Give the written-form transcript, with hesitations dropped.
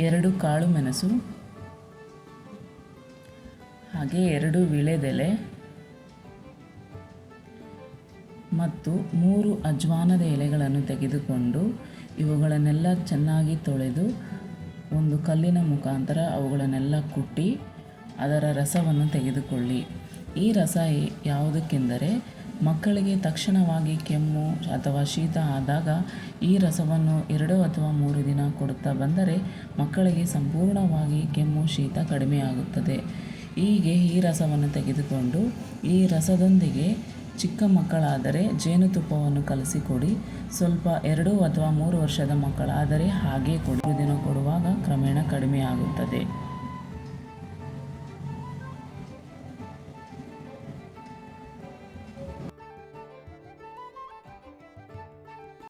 2 ಕಾಳು ಮೆಣಸು, ಹಾಗೆ 2 ವೀಳ್ಯದೆಲೆ ಮತ್ತು 3 ಅಜ್ವಾನದ ಎಲೆಗಳನ್ನು ತೆಗೆದುಕೊಂಡು ಇವುಗಳನ್ನೆಲ್ಲ ಚೆನ್ನಾಗಿ ತೊಳೆದು ಒಂದು ಕಲ್ಲಿನ ಮುಖಾಂತರ ಅವುಗಳನ್ನೆಲ್ಲ ಕುಟ್ಟಿ ಅದರ ರಸವನ್ನು ತೆಗೆದುಕೊಳ್ಳಿ. ಈ ರಸ ಯಾವುದಕ್ಕೆಂದರೆ ಮಕ್ಕಳಿಗೆ ತಕ್ಷಣವಾಗಿ ಕೆಮ್ಮು ಅಥವಾ ಶೀತ ಆದಾಗ ಈ ರಸವನ್ನು 2 ಅಥವಾ 3 ದಿನ ಕೊಡುತ್ತಾ ಬಂದರೆ ಮಕ್ಕಳಿಗೆ ಸಂಪೂರ್ಣವಾಗಿ ಕೆಮ್ಮು ಶೀತ ಕಡಿಮೆಯಾಗುತ್ತದೆ. ಹೀಗೆ ಈ ರಸವನ್ನು ತೆಗೆದುಕೊಂಡು ಈ ರಸದೊಂದಿಗೆ ಚಿಕ್ಕ ಮಕ್ಕಳಾದರೆ ಜೇನುತುಪ್ಪವನ್ನು ಕಲಸಿಕೊಡಿ. ಸ್ವಲ್ಪ 2 ಅಥವಾ 3 ವರ್ಷದ ಮಕ್ಕಳಾದರೆ ಹಾಗೆ ದಿನ ಕೊಡುವಾಗ ಕ್ರಮೇಣ ಕಡಿಮೆಯಾಗುತ್ತದೆ.